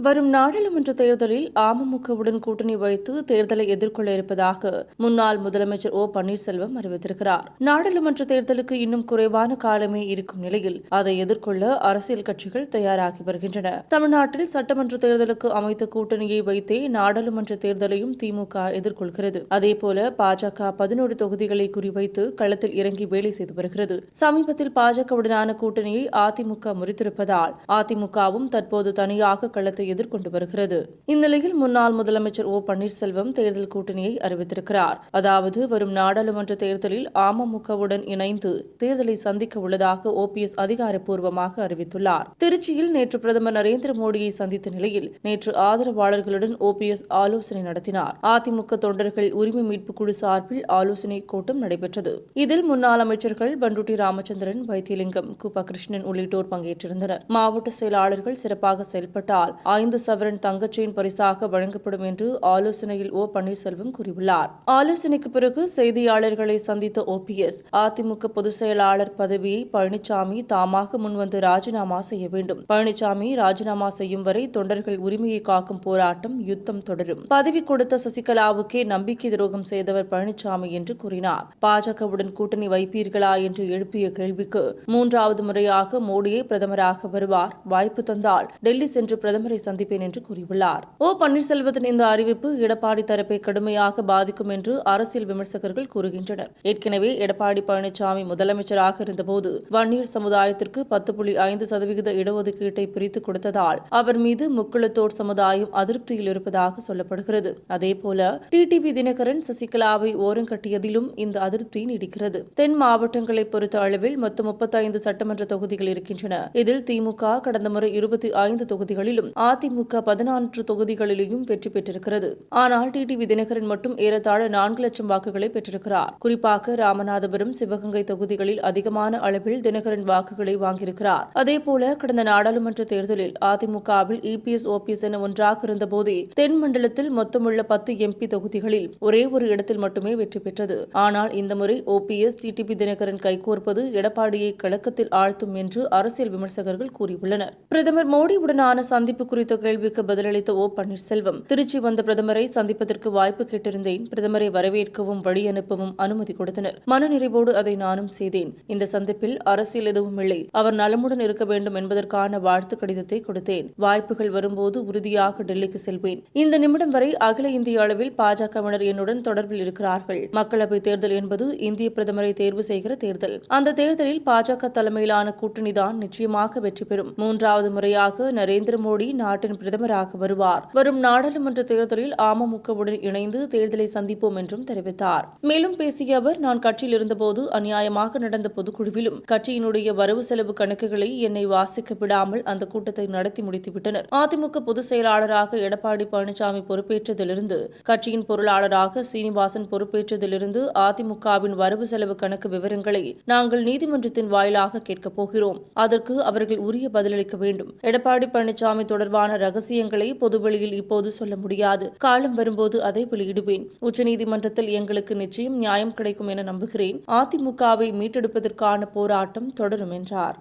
வரும் நாடாளுமன்ற தேர்தலில் அமமுகவுடன் கூட்டணி வைத்து தேர்தலை எதிர்கொள்ள இருப்பதாக முன்னாள் முதலமைச்சர் ஓ பன்னீர்செல்வம் அறிவித்திருக்கிறார். நாடாளுமன்ற தேர்தலுக்கு இன்னும் குறைவான காலமே இருக்கும் நிலையில் அதை எதிர்கொள்ள அரசியல் கட்சிகள் தயாராகி வருகின்றன. தமிழ்நாட்டில் சட்டமன்ற தேர்தலுக்கு அமைத்த கூட்டணியை வைத்தே நாடாளுமன்ற தேர்தலையும் திமுக எதிர்கொள்கிறது. அதேபோல பாஜக 11 தொகுதிகளை குறிவைத்து களத்தில் இறங்கி வேலை செய்து வருகிறது. சமீபத்தில் பாஜகவுடனான கூட்டணியை அதிமுக முறித்திருப்பதால் அதிமுகவும் தற்போது தனியாக களத்தில் எதிர்கொண்டு வருகிறது. இந்நிலையில் முன்னாள் முதலமைச்சர் ஓ பன்னீர்செல்வம் தேர்தல் கூட்டணியை அறிவித்திருக்கிறார். அதாவது வரும் நாடாளுமன்ற தேர்தலில் அமமுகவுடன் இணைந்து தேர்தலை சந்திக்க உள்ளதாக ஓபிஎஸ் அதிகாரப்பூர்வமாக அறிவித்துள்ளார். திருச்சியில் நேற்று பிரதமர் நரேந்திர மோடியை சந்தித்த நிலையில் நேற்று ஆதரவாளர்களுடன் ஓபிஎஸ் ஆலோசனை நடத்தினார். அதிமுக தொண்டர்கள் உரிமை மீட்பு குழு சார்பில் ஆலோசனை கூட்டம் நடைபெற்றது. இதில் முன்னாள் அமைச்சர்கள் பண்ருட்டி ராமச்சந்திரன், வைத்தியலிங்கம், குபா கிருஷ்ணன் உள்ளிட்டோர் பங்கேற்றிருந்தனர். மாவட்ட செயலாளர்கள் சிறப்பாக செயல்பட்டால் 5 சவரன் தங்கச் செயின் பரிசாக வழங்கப்படும் என்று ஆலோசனையில் ஓ பன்னீர்செல்வம் கூறியுள்ளார். ஆலோசனைக்கு பிறகு செய்தியாளர்களை சந்தித்த ஓபிஎஸ் அதிமுக பொதுச் செயலாளர் பதவியை பழனிசாமி தாமாக முன்வந்து ராஜினாமா செய்ய வேண்டும். பழனிசாமி ராஜினாமா செய்யும் வரை தொண்டர்கள் உரிமையை காக்கும் போராட்டம், யுத்தம் தொடரும். பதவி கொடுத்த சசிகலாவுக்கே நம்பிக்கை துரோகம் செய்தவர் பழனிசாமி என்று கூறினார். பாஜகவுடன் கூட்டணி வைப்பீர்களா என்று எழுப்பிய கேள்விக்கு 3வது முறையாக மோடியே பிரதமராக வருவார், வாய்ப்பு தந்தால் டெல்லி சென்று பிரதமரை சந்திப்பேன் என்று கூறியுள்ளார். ஓ பன்னீர்செல்வத்தின் இந்த அறிவிப்பு எடப்பாடி தரப்பை கடுமையாக பாதிக்கும் என்று அரசியல் விமர்சகர்கள் கூறுகின்றனர். ஏற்கனவே எடப்பாடி பழனிசாமி முதலமைச்சராக இருந்தபோது வன்னியர் சமுதாயத்திற்கு 10.5% இடஒதுக்கீட்டை பிரித்துக் கொடுத்ததால் அவர் மீது முக்குளத்தோர் சமுதாயம் அதிருப்தியில் இருப்பதாக சொல்லப்படுகிறது. அதேபோல டிடிவி தினகரன் சசிகலாவை ஓரங்கட்டியதிலும் இந்த அதிருப்தி நீடிக்கிறது. தென் மாவட்டங்களை பொறுத்த அளவில் மொத்தம் 35 சட்டமன்ற தொகுதிகள் இருக்கின்றன. இதில் திமுக கடந்த முறை 25 தொகுதிகளிலும் அதிமுக 14 தொகுதிகளிலும் வெற்றி பெற்றிருக்கிறது. ஆனால் டிடிவி தினகரன் மட்டும் ஏறத்தாழ 4 லட்சம் வாக்குகளை பெற்றிருக்கிறார். குறிப்பாக ராமநாதபுரம், சிவகங்கை தொகுதிகளில் அதிகமான அளவில் தினகரன் வாக்குகளை வாங்கியிருக்கிறார். அதேபோல கடந்த நாடாளுமன்ற தேர்தலில் அதிமுகவில் இபிஎஸ், ஓபிஎஸ் என ஒன்றாக இருந்தபோதே தென் மண்டலத்தில் மொத்தமுள்ள 10 எம்பி தொகுதிகளில் ஒரே ஒரு இடத்தில் மட்டுமே வெற்றி பெற்றது. ஆனால் இந்த முறை ஓபிஎஸ், டிடிவி தினகரன் கைகோர்ப்பது எடப்பாடியை கலக்கத்தில் ஆழ்த்தும் என்று அரசியல் விமர்சகர்கள் கூறியுள்ளனர். பிரதமர் மோடியுடனான சந்திப்பு குறித்த கேள்விக்கு பதிலளித்த ஓ பன்னீர்செல்வம், திருச்சி வந்த பிரதமரை சந்திப்பதற்கு வாய்ப்பு கேட்டிருந்தேன். பிரதமரை வரவேற்கவும் வழி அனுப்பவும் அனுமதி கொடுத்தனர். மனநிறைவோடு அதை நானும் செய்தேன். இந்த சந்திப்பில் அரசியல் எதுவும் இல்லை. அவர் நலமுடன் இருக்க வேண்டும் என்பதற்கான வாழ்த்து கடிதத்தை கொடுத்தேன். வாய்ப்புகள் வரும்போது உறுதியாக டெல்லிக்கு செல்வேன். இந்த நிமிடம் வரை அகில இந்திய அளவில் பாஜகவினர் என்னுடன் தொடர்பில் இருக்கிறார்கள். மக்களவைத் தேர்தல் என்பது இந்திய பிரதமரை தேர்வு செய்கிற தேர்தல். அந்த தேர்தலில் பாஜக தலைமையிலான கூட்டணிதான் நிச்சயமாக வெற்றி பெறும். 3வது முறையாக நரேந்திர மோடி நாட்டின் பிரதமராக வருவார். வரும் நாடாளுமன்ற தேர்தலில் அமமுகவுடன் இணைந்து தேர்தலை சந்திப்போம் என்றும் தெரிவித்தார். மேலும் பேசிய அவர், நான் கட்சியில் இருந்தபோது அநியாயமாக நடந்த பொதுக்குழுவிலும் கட்சியினுடைய வரவு செலவு கணக்குகளை என்னை வாசிக்க விடாமல் அந்த கூட்டத்தை நடத்தி முடித்துவிட்டனர். அதிமுக பொதுச் செயலாளராக எடப்பாடி பழனிசாமி பொறுப்பேற்றதிலிருந்து, கட்சியின் பொருளாளராக சீனிவாசன் பொறுப்பேற்றதிலிருந்து அதிமுகவின் வரவு செலவு கணக்கு விவரங்களை நாங்கள் நீதிமன்றத்தின் வாயிலாக கேட்கப் போகிறோம். அதற்கு அவர்கள் உரிய பதிலளிக்க வேண்டும். எடப்பாடி பழனிசாமி தொடர்பான ரகசியங்களை பொதுவெளியில் இப்போது சொல்ல முடியாது. காலம் வரும்போது அதை வெளியிடுவேன். உச்சநீதிமன்றத்தில் எங்களுக்கு நிச்சயம் நியாயம் கிடைக்கும் என நம்புகிறேன். அதிமுகவை மீட்டெடுப்பதற்கான போராட்டம் தொடரும் என்றார்.